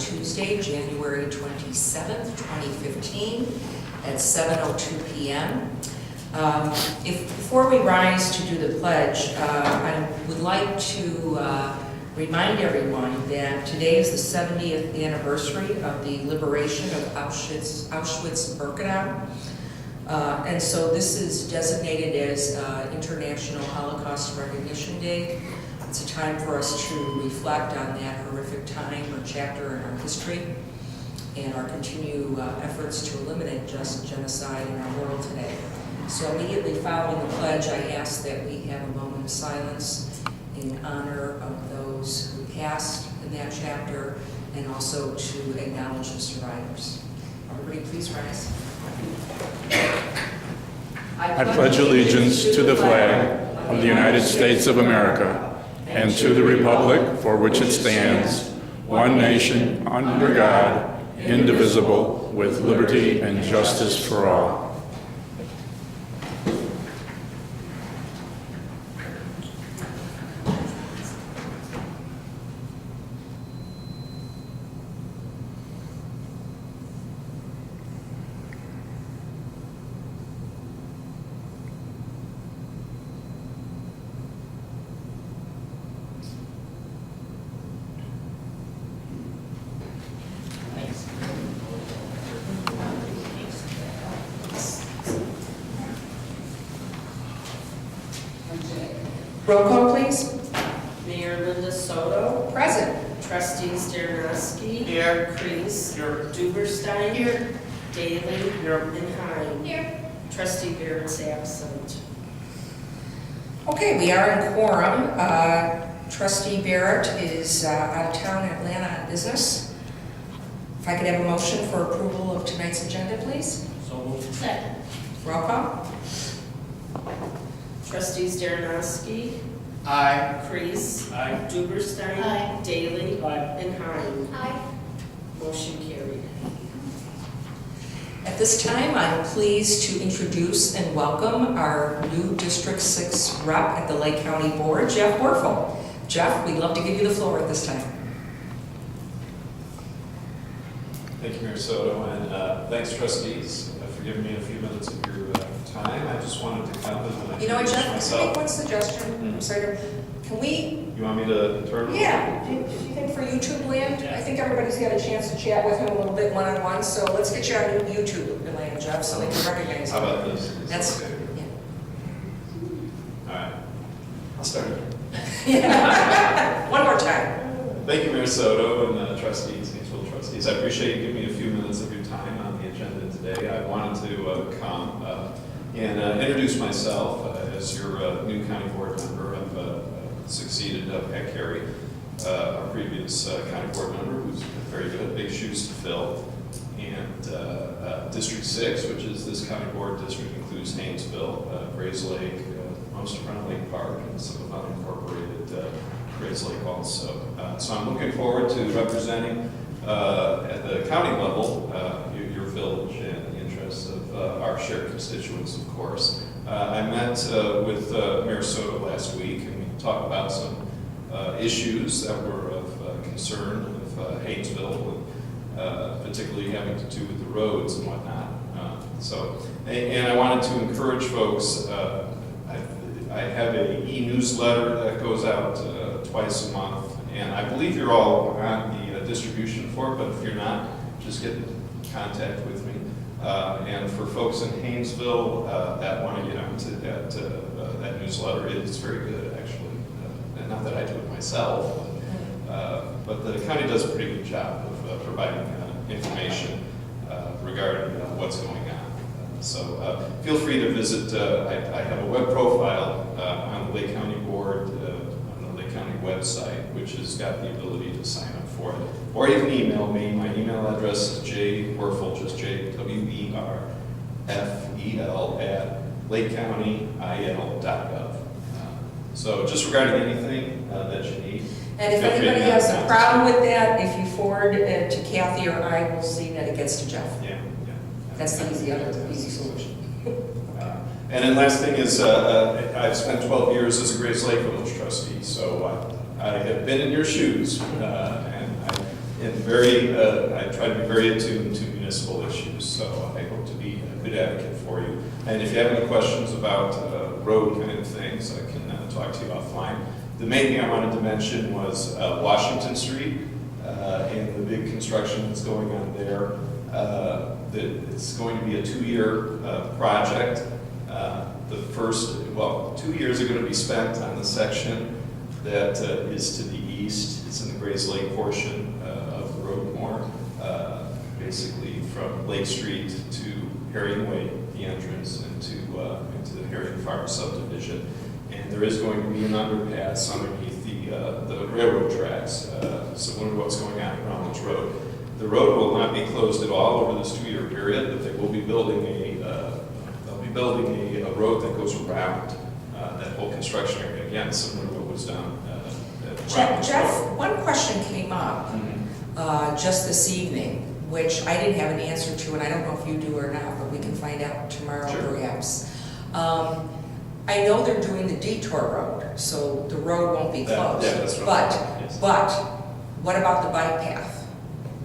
Tuesday, January 27th, 2015 at 7:02 p.m. Before we rise to do the pledge, I would like to remind everyone that today is the 70th anniversary of the liberation of Auschwitz-Birkenau. And so this is designated as International Holocaust Recognition Day. It's a time for us to reflect on that horrific time or chapter in our history and our continued efforts to eliminate genocide in our world today. So immediately following the pledge, I ask that we have a moment of silence in honor of those who passed in that chapter and also to acknowledge the survivors. Everybody please rise. I pledge allegiance to the flag of the United States of America and to the republic for which it stands, one nation, under God, indivisible, with liberty and justice for all. Roll call, please. Mayor Linda Soto. Present. Trustees Darnowski. Here. Kreis. Here. Duberstein. Here. Daly. Here. And Hine. Here. Trustee Barrett's absent. Okay, we are in quorum. Trustee Barrett is out of town in Atlanta on business. If I could have a motion for approval of tonight's agenda, please. So moved. Second. Roll call. Trustees Darnowski. Aye. Kreis. Aye. Duberstein. Aye. Daly. Aye. And Hine. Aye. Motion carried. At this time, I'm pleased to introduce and welcome our new District 6 rep at the Lake County Board, Jeff Werfel. Jeff, we'd love to give you the floor at this time. Thank you, Mayor Soto, and thanks, trustees, for giving me a few minutes of your time. I just wanted to come and You know what, introduce Jeff, can I myself. make one suggestion? I'm sorry, can we, You want me to turn? yeah, do you think for YouTube land, I think everybody's got a chance to chat with him a little bit one-on-one, so let's get you on YouTube land, Jeff, so they can recognize you. How about this? Is That's, this okay? yeah. All right, I'll start. One more time. Thank you, Mayor Soto, and trustees, Hainesville trustees. I appreciate you giving me a few minutes of your time on the agenda today. I wanted to come and introduce myself as your new county board member. I've succeeded Pat Carey, our previous county board member, who's been very good, big shoes to fill. And District 6, which is this county board district, includes Hainesville, Grays Lake, most of Front Lake Park, and some of unincorporated Grays Lake also. So I'm looking forward to representing at the county level your village and the interests of our shared constituents, of course. I met with Mayor Soto last week, and we talked about some issues that were of concern of Hainesville, particularly having to do with the roads and whatnot. And I wanted to encourage folks. I have a e-newsletter that goes out twice a month, and I believe you're all on the distribution for it, but if you're not, just get in contact with me. And for folks in Hainesville that want to get onto that newsletter, it's very good, actually. And not that I do it myself, but the county does a pretty good job of providing information regarding what's going on. So feel free to visit. I have a web profile on the Lake County Board, on the Lake County website, which has got the ability to sign up for it. Or you can email me. My email address is jwerfel, just JWERFEL @lakecountyil.gov. So just regarding anything that you need. And if anybody has a problem with that, if you forward it to Kathy or I, we'll see that it gets to Jeff. Yeah. That's the easy solution. And then last thing is, I've spent 12 years as a Grays Lake Village trustee, so I have been in your shoes, and and I try to be very attuned to municipal issues, so I hope to be a good advocate for you. And if you have any questions about road kind of things, I can talk to you offline. The main thing I wanted to mention was Washington Street and the big construction that's going on there. It's going to be a 2-year project. The first, 2 years are going to be spent on the section that is to the east. It's in the Grays Lake portion of the road more, basically from Lake Street to Herring Way, the entrance into the Herring Farm subdivision. And there is going to be an underpass underneath the railroad tracks, similar to what's going on around this road. The road will not be closed at all over this 2-year period, but they will be building a road that goes around that whole construction area. Again, similar to what was done at Jeff, one question came up just this evening, which I didn't have an answer to, and I don't know if you do or not, but we can find out tomorrow perhaps. I know they're doing the detour road, so the road won't be closed. Yeah, that's right. But what about the bike path?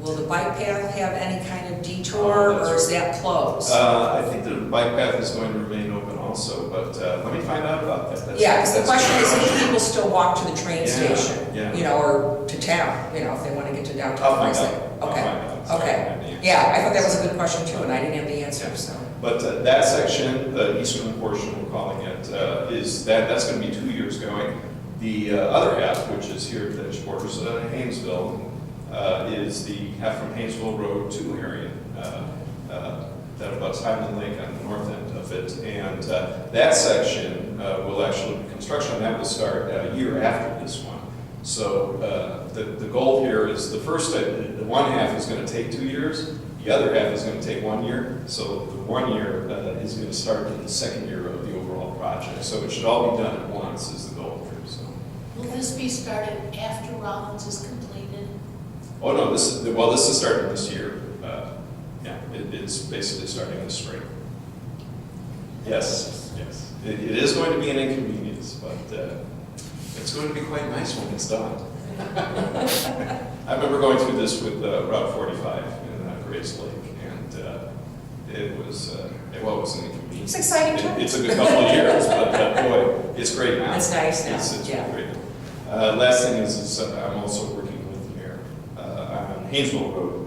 Will the bike path have any kind of detour, or is that closed? I think the bike path is going to remain open also, but let me find out about that. Yeah, because the question is, if people still walk to the train station, yeah. Or to town, if they want to get to downtown. I'll find Grays Lake. out. I'll Okay. find out. Okay. Yeah, I thought that was a good question too, and I didn't have the answer, so. But that section, the eastern portion, we're calling it, that's going to be 2 years going. The other half, which is here at the edge borders of Hainesville, is the half from Hainesville Road to Marion, that abuts Highland Lake on the north end of it. And that section will actually, construction on that will start a year after this one. So the goal here is the one half is going to take 2 years, the other half is going to take 1 year. So the 1 year is going to start in the second year of the overall project. So it should all be done at once is the goal here. So. Will this be started after Rollins is completed? Oh no, this is starting this year. It's basically starting this spring. Yes. It is going to be an inconvenience, but it's going to be quite nice when it's done. I remember going through this with Route 45 in Grays Lake, and it was an inconvenience. It's exciting too. It took a couple of years, but boy, it's great now. It's nice now. It's yeah. great. Last thing is I'm also working with the mayor on Hainesville Road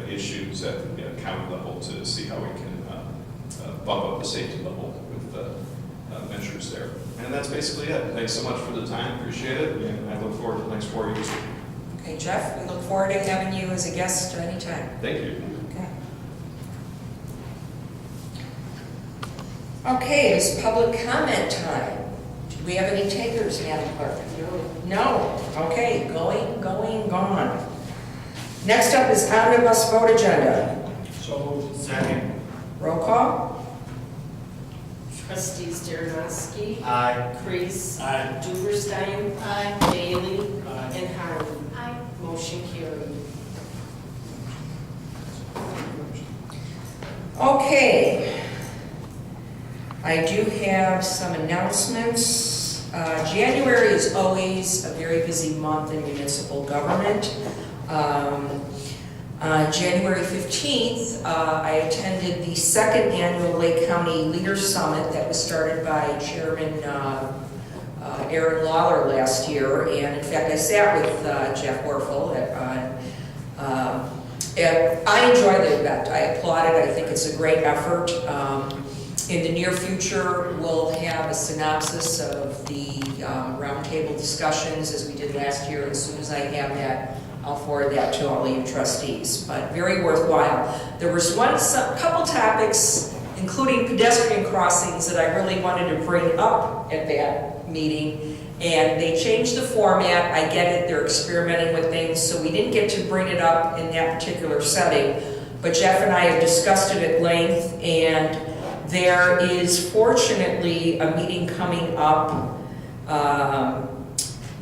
issues at the county level to see how we can bump up the safety level with measures there. And that's basically it. Thanks so much for the time. Appreciate it. And I look forward to the next 4 years. Okay, Jeff, we look forward to having you as a guest anytime. Thank you. Okay, it's public comment time. Do we have any takers, Madam Clerk? No. Okay, gone. Next up is omnibus vote agenda. So, second. Roll call. Trustees Dernoski, Aye. Kreis, Aye. Duberstein, Aye. Bailey, Aye. and Harmon. Aye. Motion carried. Okay. I do have some announcements. January is always a very busy month in municipal government. On January 15th, I attended the second annual Lake County Leaders Summit that was started by Chairman Aaron Lawler last year. And in fact, I sat with Jeff Werfel. I enjoyed the event. I applaud it. I think it's a great effort. In the near future, we'll have a synopsis of the roundtable discussions as we did last year. As soon as I have that, I'll forward that to all of you trustees, but very worthwhile. There was a couple topics, including pedestrian crossings, that I really wanted to bring up at that meeting, and they changed the format. I get it, they're experimenting with things, so we didn't get to bring it up in that particular setting, but Jeff and I have discussed it at length, and there is fortunately a meeting coming up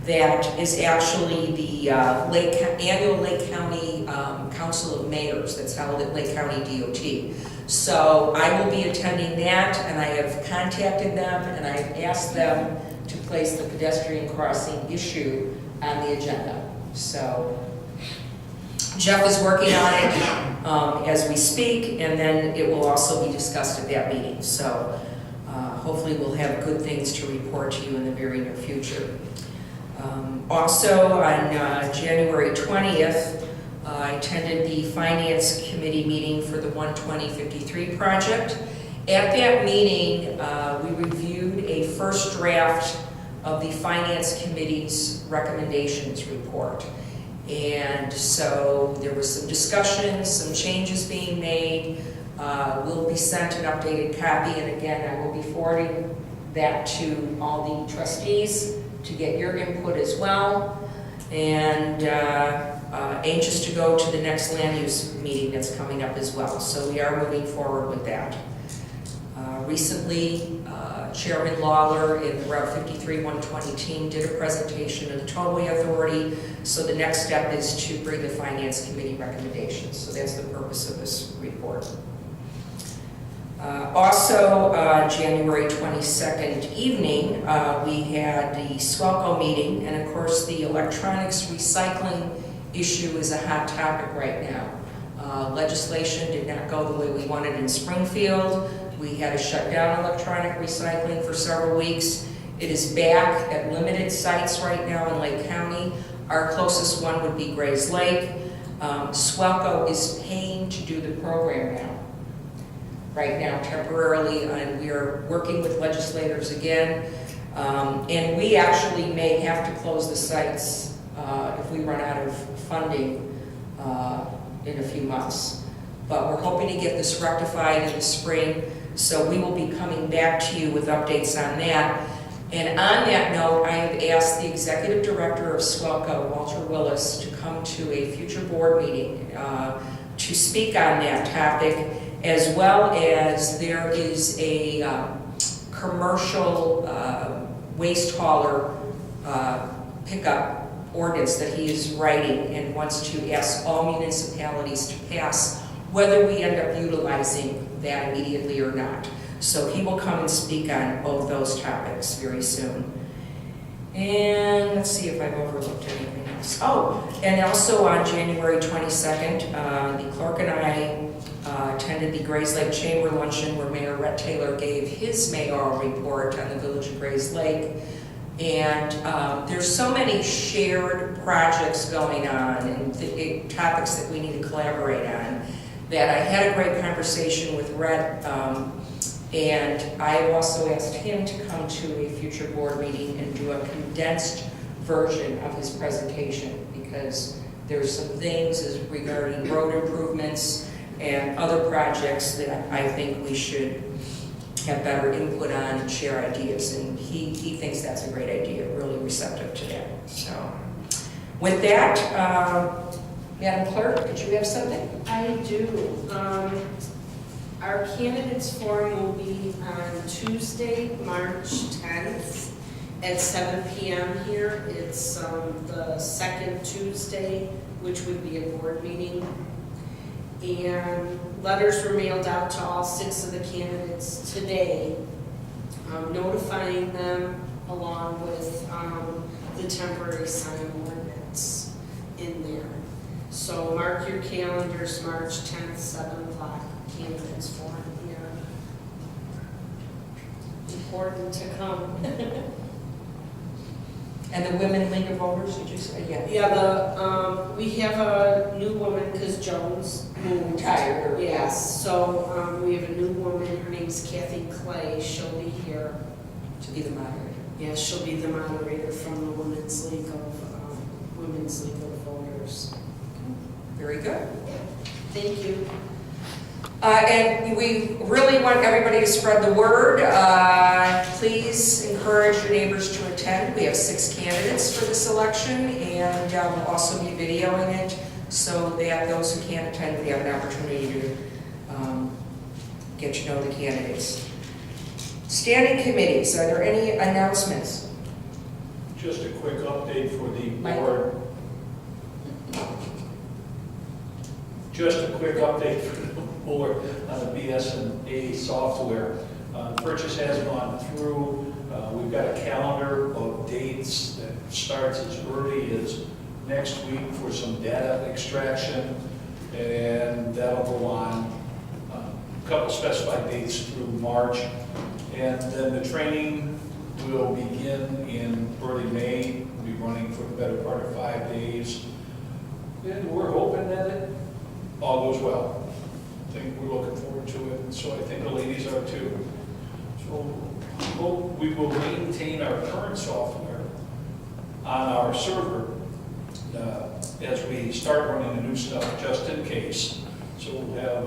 that is actually the annual Lake County Council of Mayors that's held at Lake County DOT. So I will be attending that, and I have contacted them and I've asked them to place the pedestrian crossing issue on the agenda. So Jeff is working on it as we speak, and then it will also be discussed at that meeting. So hopefully we'll have good things to report to you in the very near future. Also on January 20th, I attended the Finance Committee meeting for the 12053 project. At that meeting, we reviewed a first draft of the Finance Committee's recommendations report. And so there was some discussion, some changes being made. We'll be sent an updated copy, and again, I will be forwarding that to all the trustees to get your input as well. And anxious to go to the next land use meeting that's coming up as well. So we are moving forward with that. Recently, Chairman Lawler in the Route 53 120 team did a presentation of the Tollway Authority. So the next step is to bring the Finance Committee recommendations. So that's the purpose of this report. Also, January 22nd evening, we had the Swelco meeting, and of course the electronics recycling issue is a hot topic right now. Legislation did not go the way we wanted in Springfield. We had to shut down electronic recycling for several weeks. It is back at limited sites right now in Lake County. Our closest one would be Grays Lake. Swelco is paying to do the program now. Right now, temporarily, and we are working with legislators again. And we actually may have to close the sites if we run out of funding in a few months. But we're hoping to get this rectified in the spring, so we will be coming back to you with updates on that. And on that note, I have asked the Executive Director of Swelco, Walter Willis, to come to a future board meeting to speak on that topic, as well as there is a commercial waste hauler pickup ordinance that he is writing and wants to ask all municipalities to pass, whether we end up utilizing that immediately or not. So he will come and speak on both those topics very soon. And let's see if I've overlooked anything else. Oh, and also on January 22nd, the clerk and I attended the Grays Lake Chamber Luncheon, where Mayor Rhett Taylor gave his mayoral report on the Village of Grays Lake. And there's so many shared projects going on and topics that we need to collaborate on, that I had a great conversation with Rhett, and I have also asked him to come to a future board meeting and do a condensed version of his presentation, because there's some things regarding road improvements and other projects that I think we should have better input on and share ideas, and he thinks that's a great idea, really receptive to that. So with that, Madam Clerk, did you have something? I do. Our candidates forum will be on Tuesday, March 10th at 7 p.m. here. It's the second Tuesday, which would be a board meeting. And letters were mailed out to all 6 of the candidates today, notifying them along with the temporary sign ordinance in there. So mark your calendars, March 10th, 7 o'clock, candidates forum here. Important to come. And the Women League of Voters, did you say? Yeah. Yeah, we have a new woman, because Jones moved. Retired. Yes, so we have a new woman, her name's Kathy Clay, she'll be here. To be the moderator. Yes, she'll be the moderator from the Women's League of Voters. Very good. Thank you. And we really want everybody to spread the word. Please encourage your neighbors to attend. We have 6 candidates for this election, and we'll also be videoing it so that those who can't attend will have an opportunity to get to know the candidates. Standing committees, are there any announcements? Just a quick update for the Mike. board. Just a quick update for the board on the BS&A software. Purchase has gone through. We've got a calendar of dates that starts as early as next week for some data extraction, and that'll go on a couple specified dates through March. And then the training will begin in early May. We'll be running for the better part of 5 days. And we're hoping that it all goes well. I think we're looking forward to it, and so I think the ladies are too. So hope we will maintain our current software on our server as we start running the new stuff, just in case. So we'll have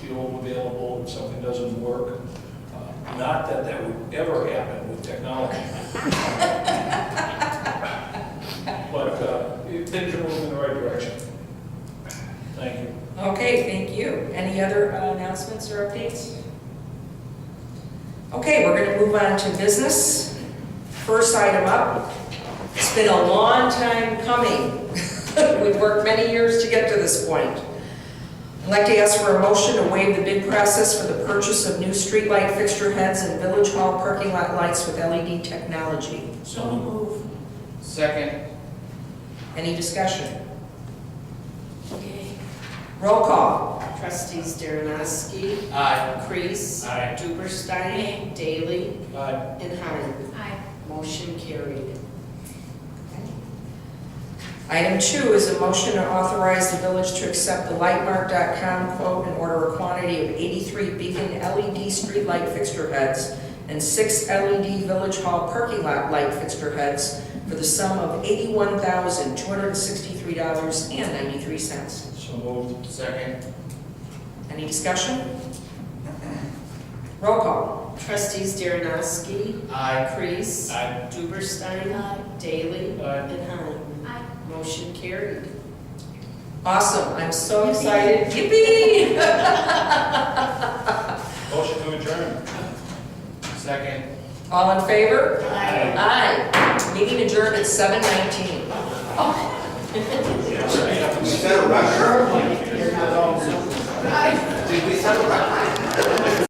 the old available if something doesn't work. Not that that would ever happen with technology. But things are moving in the right direction. Thank you. Okay, thank you. Any other announcements or updates? Okay, we're going to move on to business. First item up. It's been a long time coming. We've worked many years to get to this point. I'd like to ask for a motion to waive the bid process for the purchase of new streetlight fixture heads and Village Hall parking lot lights with LED technology. So move. Second. Any discussion? Okay. Roll call. Trustees Darrenowski. Aye. Kreese. Aye. Duberstein. Daly. Aye. And Heine. Aye. Motion carried. Item 2 is a motion to authorize the village to accept the Lightmark.com quote and order a quantity of 83 Beacon LED streetlight fixture heads and 6 LED Village Hall parking lot light fixture heads for the sum of $81,263.93. So moved. Second. Any discussion? Roll call. Trustees Darrenowski. Aye. Kreese. Aye. Duberstein. Aye. Daly. Aye. And Heine. Aye. Motion carried. Awesome, I'm so excited. Yippee! Motion to adjourn. Second. All in favor? Aye. Aye. Meeting adjourned at 7:19. Yes, I have to Is that a record?